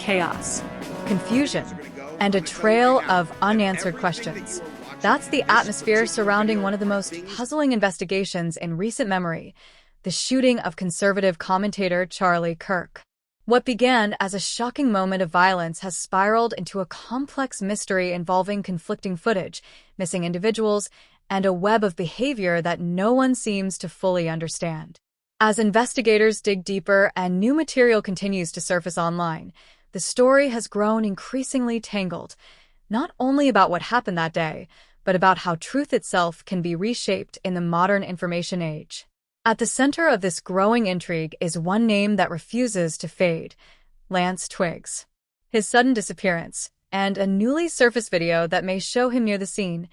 chaos, confusion, and a trail of unanswered questions. That's the atmosphere surrounding one of the most puzzling investigations in recent memory, the shooting of conservative commentator Charlie Kirk. What began as a shocking moment of violence has spiraled into a complex mystery involving conflicting footage, missing individuals, and a web of behavior that no one seems to fully understand. As investigators dig deeper and new material continues to surface online, the story has grown increasingly tangled, not only about what happened that day, but about how truth itself can be reshaped in the modern information age. At the center of this growing intrigue is one name that refuses to fade: Lance Twiggs. His sudden disappearance, and a newly surfaced video that may show him near the scene,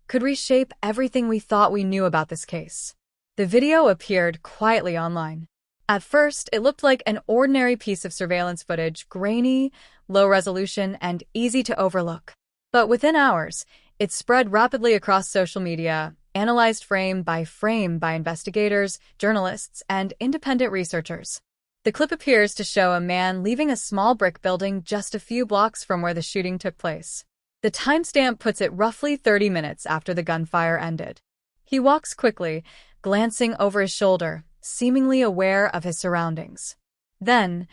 could reshape everything we thought we knew about this case. The video appeared quietly online. At first, it looked like an ordinary piece of surveillance footage, grainy, low resolution, and easy to overlook. But within hours, it spread rapidly across social media, analyzed frame by investigators, journalists, and independent researchers. The clip appears to show a man leaving a small brick building just a few blocks from where the shooting took place. The timestamp puts it roughly 30 minutes after the gunfire ended. He walks quickly, glancing over his shoulder, seemingly aware of his surroundings. Then,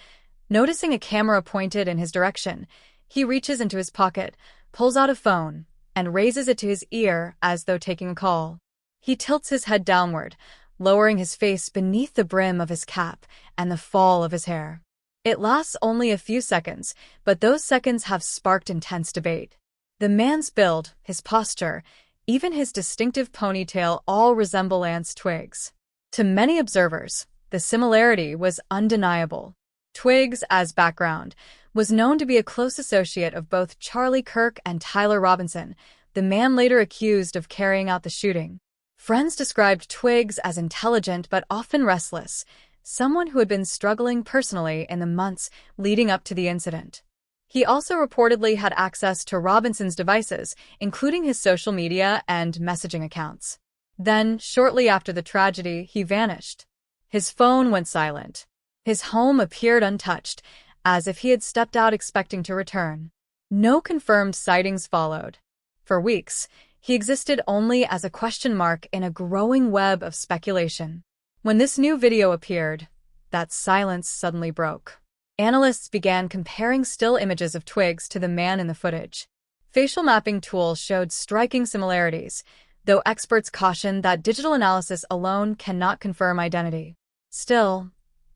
noticing a camera pointed in his direction, he reaches into his pocket, pulls out a phone, and raises it to his ear as though taking a call. He tilts his head downward, lowering his face beneath the brim of his cap and the fall of his hair. It lasts only a few seconds, but those seconds have sparked intense debate. The man's build, his posture, even his distinctive ponytail all resemble Lance Twiggs. To many observers, the similarity was undeniable. Twiggs, as background, was known to be a close associate of both Charlie Kirk and Tyler Robinson, the man later accused of carrying out the shooting. Friends described Twiggs as intelligent but often restless, someone who had been struggling personally in the months leading up to the incident. He also reportedly had access to Robinson's devices, including his social media and messaging accounts. Then, shortly after the tragedy, he vanished. His phone went silent. His home appeared untouched, as if he had stepped out expecting to return. No confirmed sightings followed. For weeks, he existed only as a question mark in a growing web of speculation. When this new video appeared, that silence suddenly broke. Analysts began comparing still images of Twiggs to the man in the footage. Facial mapping tools showed striking similarities, though experts cautioned that digital analysis alone cannot confirm identity. Still,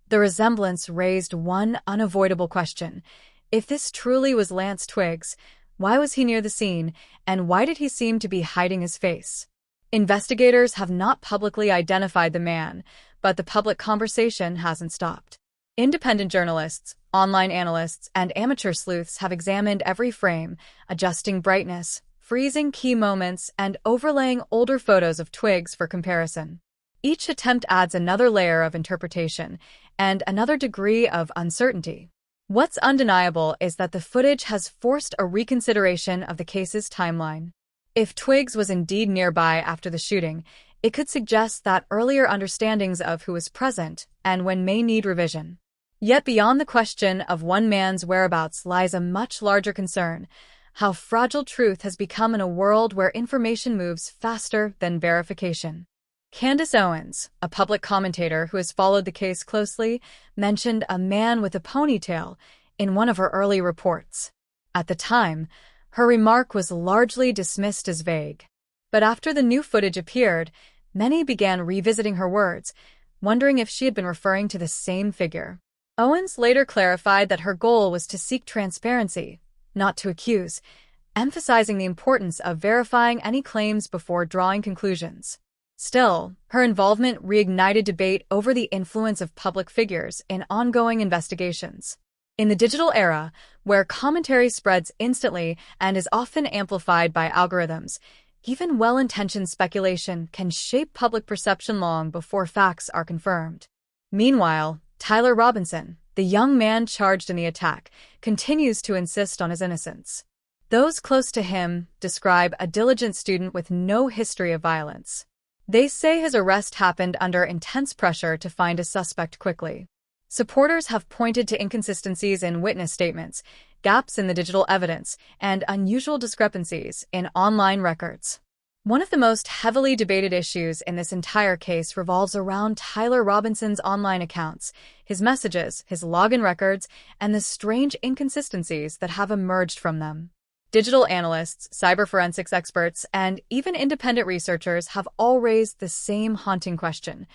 the resemblance raised one unavoidable question. If this truly was Lance Twiggs, why was he near the scene, and why did he seem to be hiding his face? Investigators have not publicly identified the man, but the public conversation hasn't stopped. Independent journalists, online analysts, and amateur sleuths have examined every frame, adjusting brightness, freezing key moments, and overlaying older photos of Twiggs for comparison. Each attempt adds another layer of interpretation and another degree of uncertainty. What's undeniable is that the footage has forced a reconsideration of the case's timeline. If Twiggs was indeed nearby after the shooting, it could suggest that earlier understandings of who was present and when may need revision. Yet beyond the question of one man's whereabouts lies a much larger concern: how fragile truth has become in a world where information moves faster than verification. Candace Owens, a public commentator who has followed the case closely, mentioned a man with a ponytail in one of her early reports. At the time, her remark was largely dismissed as vague. But after the new footage appeared, many began revisiting her words, wondering if she had been referring to the same figure. Owens later clarified that her goal was to seek transparency, not to accuse, emphasizing the importance of verifying any claims before drawing conclusions. Still, her involvement reignited debate over the influence of public figures in ongoing investigations. In the digital era, where commentary spreads instantly and is often amplified by algorithms, even well-intentioned speculation can shape public perception long before facts are confirmed. Meanwhile, Tyler Robinson, the young man charged in the attack, continues to insist on his innocence. Those close to him describe a diligent student with no history of violence. They say his arrest happened under intense pressure to find a suspect quickly. Supporters have pointed to inconsistencies in witness statements, gaps in the digital evidence, and unusual discrepancies in online records. One of the most heavily debated issues in this entire case revolves around Tyler Robinson's online accounts, his messages, his login records, and the strange inconsistencies that have emerged from them. Digital analysts, cyber forensics experts, and even independent researchers have all raised the same haunting question.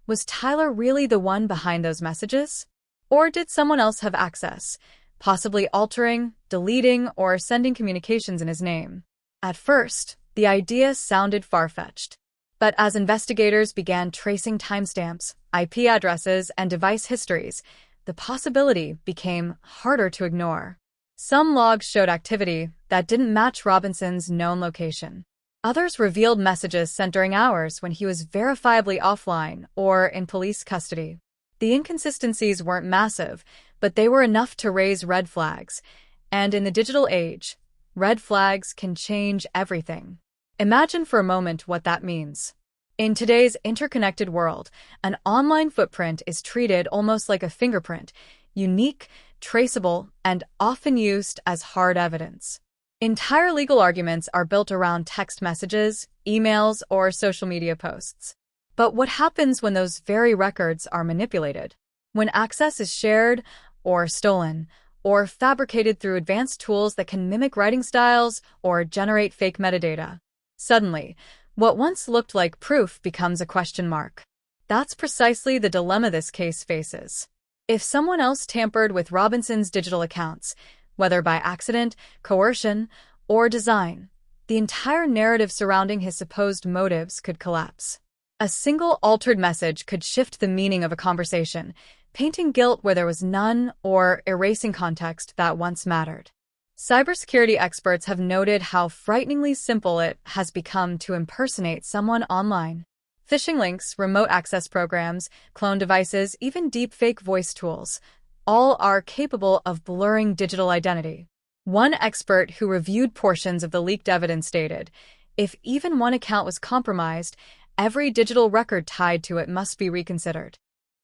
Was Tyler really the one behind those messages? Or did someone else have access, possibly altering, deleting, or sending communications in his name? At first, the idea sounded far-fetched. But as investigators began tracing timestamps, IP addresses, and device histories, the possibility became harder to ignore. Some logs showed activity that didn't match Robinson's known location. Others revealed messages sent during hours when he was verifiably offline or in police custody. The inconsistencies weren't massive, but they were enough to raise red flags. And in the digital age, red flags can change everything. Imagine for a moment what that means. In today's interconnected world, an online footprint is treated almost like a fingerprint, unique, traceable, and often used as hard evidence. Entire legal arguments are built around text messages, emails, or social media posts. But what happens when those very records are manipulated? When access is shared, or stolen, or fabricated through advanced tools that can mimic writing styles or generate fake metadata? Suddenly, what once looked like proof becomes a question mark. That's precisely the dilemma this case faces. If someone else tampered with Robinson's digital accounts, whether by accident, coercion, or design, the entire narrative surrounding his supposed motives could collapse. A single altered message could shift the meaning of a conversation, painting guilt where there was none or erasing context that once mattered. Cybersecurity experts have noted how frighteningly simple it has become to impersonate someone online. Phishing links, remote access programs, clone devices, even deepfake voice tools, all are capable of blurring digital identity. One expert who reviewed portions of the leaked evidence stated, if even one account was compromised, every digital record tied to it must be reconsidered.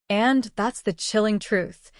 And that's the chilling truth.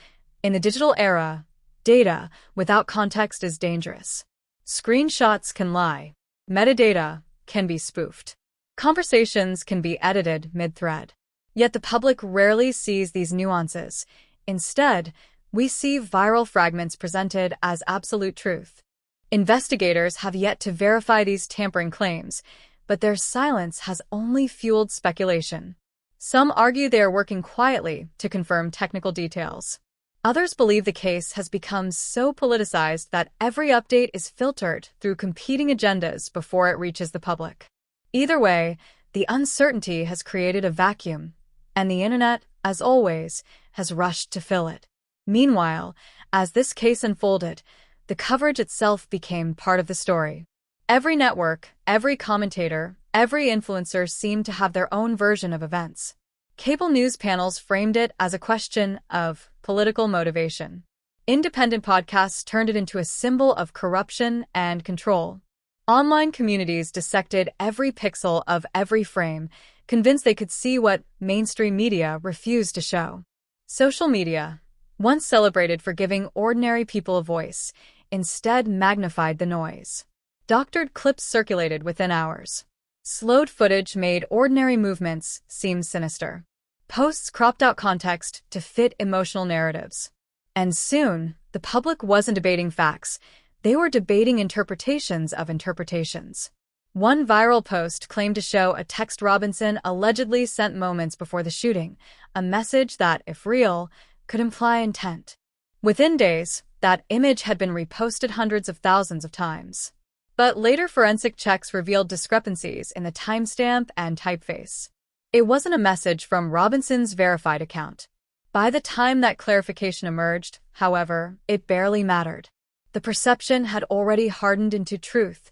In the digital era, data without context is dangerous. Screenshots can lie. Metadata can be spoofed. Conversations can be edited mid-thread. Yet the public rarely sees these nuances. Instead, we see viral fragments presented as absolute truth. Investigators have yet to verify these tampering claims, but their silence has only fueled speculation. Some argue they are working quietly to confirm technical details. Others believe the case has become so politicized that every update is filtered through competing agendas before it reaches the public. Either way, the uncertainty has created a vacuum, and the internet, as always, has rushed to fill it. Meanwhile, as this case unfolded, the coverage itself became part of the story. Every network, every commentator, every influencer seemed to have their own version of events. Cable news panels framed it as a question of political motivation. Independent podcasts turned it into a symbol of corruption and control. Online communities dissected every pixel of every frame, convinced they could see what mainstream media refused to show. Social media, once celebrated for giving ordinary people a voice, instead magnified the noise. Doctored clips circulated within hours. Slowed footage made ordinary movements seem sinister. Posts cropped out context to fit emotional narratives. And soon, the public wasn't debating facts. They were debating interpretations of interpretations. One viral post claimed to show a text Robinson allegedly sent moments before the shooting, a message that, if real, could imply intent. Within days, that image had been reposted hundreds of thousands of times. But later forensic checks revealed discrepancies in the timestamp and typeface. It wasn't a message from Robinson's verified account. By the time that clarification emerged, however, it barely mattered. The perception had already hardened into truth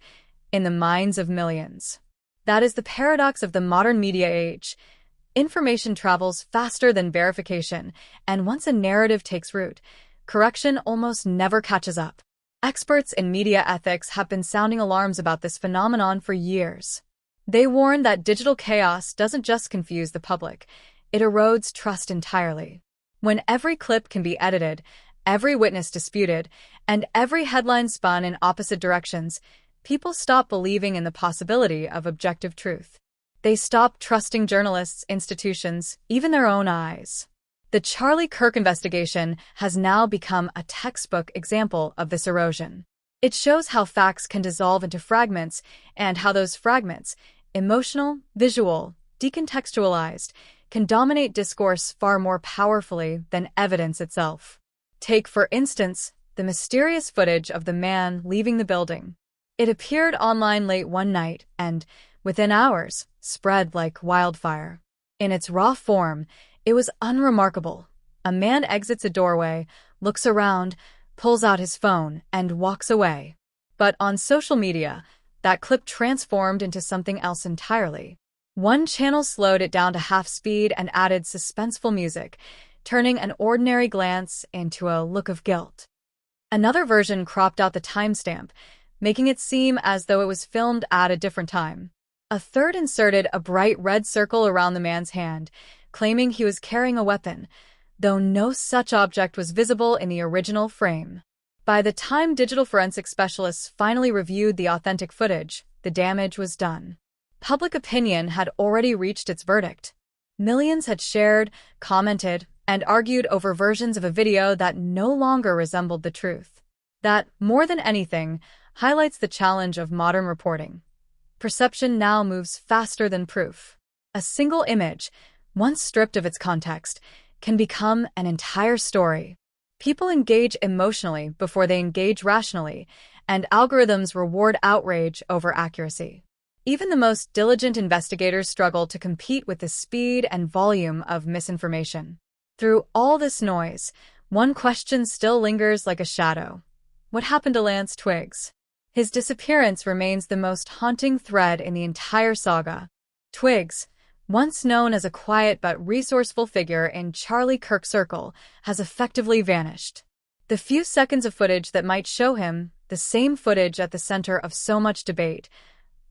in the minds of millions. That is the paradox of the modern media age. Information travels faster than verification, and once a narrative takes root, correction almost never catches up. Experts in media ethics have been sounding alarms about this phenomenon for years. They warn that digital chaos doesn't just confuse the public, it erodes trust entirely. When every clip can be edited, every witness disputed, and every headline spun in opposite directions, people stop believing in the possibility of objective truth. They stop trusting journalists, institutions, even their own eyes. The Charlie Kirk investigation has now become a textbook example of this erosion. It shows how facts can dissolve into fragments and how those fragments, emotional, visual, decontextualized, can dominate discourse far more powerfully than evidence itself. Take, for instance, the mysterious footage of the man leaving the building. It appeared online late one night and, within hours, spread like wildfire. In its raw form, it was unremarkable. A man exits a doorway, looks around, pulls out his phone, and walks away. But on social media, that clip transformed into something else entirely. One channel slowed it down to half speed and added suspenseful music, turning an ordinary glance into a look of guilt. Another version cropped out the timestamp, making it seem as though it was filmed at a different time. A third inserted a bright red circle around the man's hand, claiming he was carrying a weapon, though no such object was visible in the original frame. By the time digital forensic specialists finally reviewed the authentic footage, the damage was done. Public opinion had already reached its verdict. Millions had shared, commented, and argued over versions of a video that no longer resembled the truth. That, more than anything, highlights the challenge of modern reporting. Perception now moves faster than proof. A single image, once stripped of its context, can become an entire story. People engage emotionally before they engage rationally, and algorithms reward outrage over accuracy. Even the most diligent investigators struggle to compete with the speed and volume of misinformation. Through all this noise, one question still lingers like a shadow. What happened to Lance Twiggs? His disappearance remains the most haunting thread in the entire saga. Twiggs, once known as a quiet but resourceful figure in Charlie Kirk's circle, has effectively vanished. The few seconds of footage that might show him, the same footage at the center of so much debate,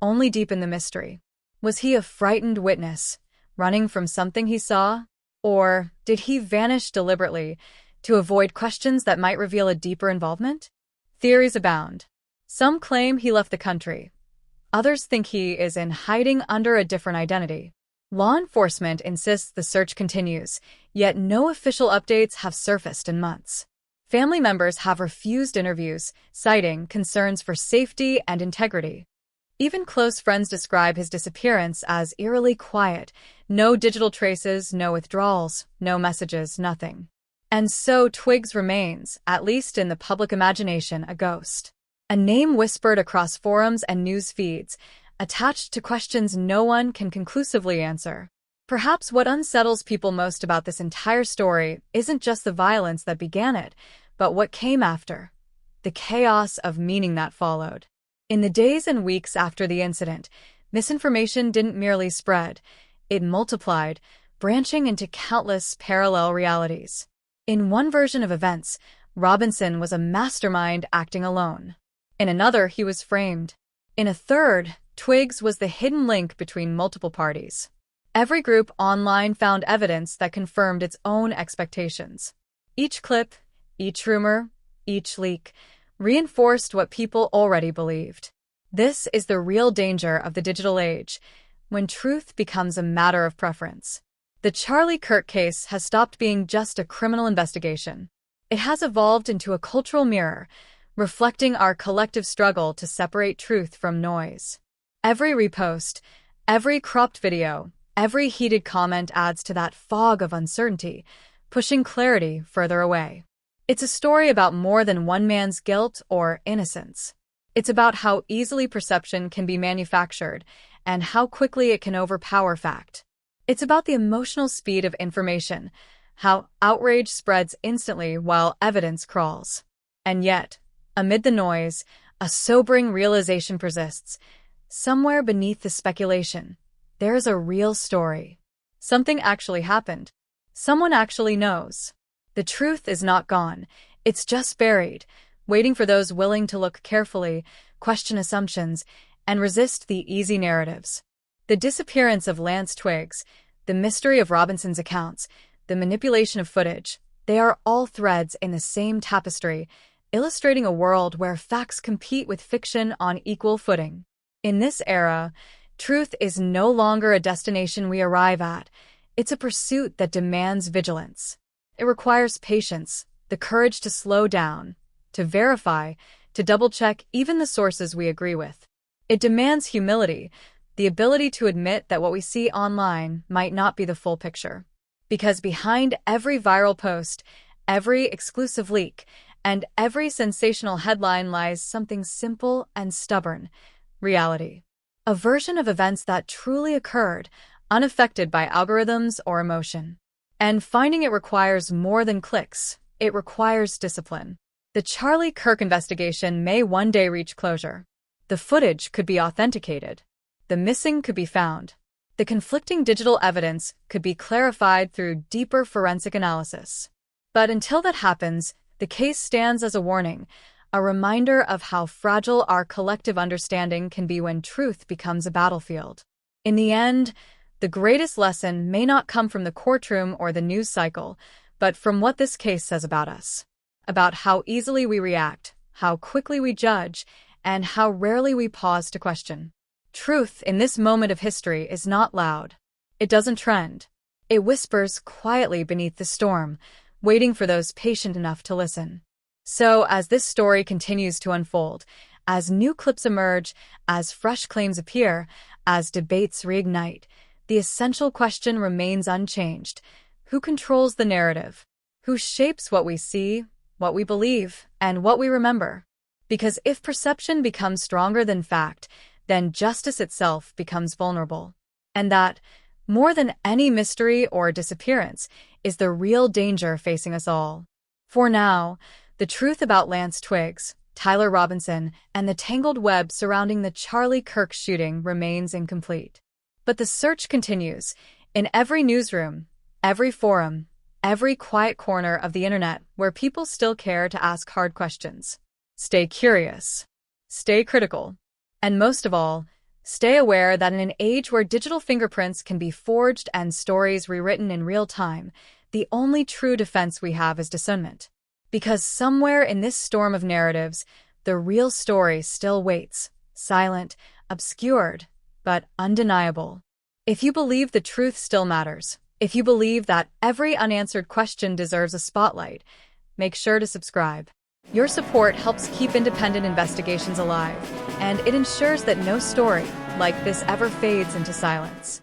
only deepen the mystery. Was he a frightened witness, running from something he saw? Or did he vanish deliberately to avoid questions that might reveal a deeper involvement? Theories abound. Some claim he left the country. Others think he is in hiding under a different identity. Law enforcement insists the search continues, yet no official updates have surfaced in months. Family members have refused interviews, citing concerns for safety and integrity. Even close friends describe his disappearance as eerily quiet. No digital traces, no withdrawals, no messages, nothing. And so Twiggs remains, at least in the public imagination, a ghost. A name whispered across forums and news feeds, attached to questions no one can conclusively answer. Perhaps what unsettles people most about this entire story isn't just the violence that began it, but what came after. The chaos of meaning that followed. In the days and weeks after the incident, misinformation didn't merely spread, it multiplied, branching into countless parallel realities. In one version of events, Robinson was a mastermind acting alone. In another, he was framed. In a third, Twiggs was the hidden link between multiple parties. Every group online found evidence that confirmed its own expectations. Each clip, each rumor, each leak reinforced what people already believed. This is the real danger of the digital age, when truth becomes a matter of preference. The Charlie Kirk case has stopped being just a criminal investigation. It has evolved into a cultural mirror, reflecting our collective struggle to separate truth from noise. Every repost, every cropped video, every heated comment adds to that fog of uncertainty, pushing clarity further away. It's a story about more than one man's guilt or innocence. It's about how easily perception can be manufactured and how quickly it can overpower fact. It's about the emotional speed of information, how outrage spreads instantly while evidence crawls. And yet, amid the noise, a sobering realization persists. Somewhere beneath the speculation, there's a real story. Something actually happened. Someone actually knows. The truth is not gone. It's just buried, waiting for those willing to look carefully, question assumptions, and resist the easy narratives. The disappearance of Lance Twiggs, the mystery of Robinson's accounts, the manipulation of footage, they are all threads in the same tapestry, illustrating a world where facts compete with fiction on equal footing. In this era, truth is no longer a destination we arrive at. It's a pursuit that demands vigilance. It requires patience, the courage to slow down, to verify, to double-check even the sources we agree with. It demands humility, the ability to admit that what we see online might not be the full picture. Because behind every viral post, every exclusive leak, and every sensational headline lies something simple and stubborn: reality. A version of events that truly occurred, unaffected by algorithms or emotion. And finding it requires more than clicks. It requires discipline. The Charlie Kirk investigation may one day reach closure. The footage could be authenticated. The missing could be found. The conflicting digital evidence could be clarified through deeper forensic analysis. But until that happens, the case stands as a warning, a reminder of how fragile our collective understanding can be when truth becomes a battlefield. In the end, the greatest lesson may not come from the courtroom or the news cycle, but from what this case says about us. About how easily we react, how quickly we judge, and how rarely we pause to question. Truth in this moment of history is not loud. It doesn't trend. It whispers quietly beneath the storm, waiting for those patient enough to listen. So, as this story continues to unfold, as new clips emerge, as fresh claims appear, as debates reignite, the essential question remains unchanged. Who controls the narrative? Who shapes what we see, what we believe, and what we remember? Because if perception becomes stronger than fact, then justice itself becomes vulnerable. And that, more than any mystery or disappearance, is the real danger facing us all. For now, the truth about Lance Twiggs, Tyler Robinson, and the tangled web surrounding the Charlie Kirk shooting remains incomplete. But the search continues, in every newsroom, every forum, every quiet corner of the internet where people still care to ask hard questions. Stay curious. Stay critical. And most of all, stay aware that in an age where digital fingerprints can be forged and stories rewritten in real time, the only true defense we have is discernment. Because somewhere in this storm of narratives, the real story still waits, silent, obscured, but undeniable. If you believe the truth still matters, if you believe that every unanswered question deserves a spotlight, make sure to subscribe. Your support helps keep independent investigations alive, and it ensures that no story like this ever fades into silence.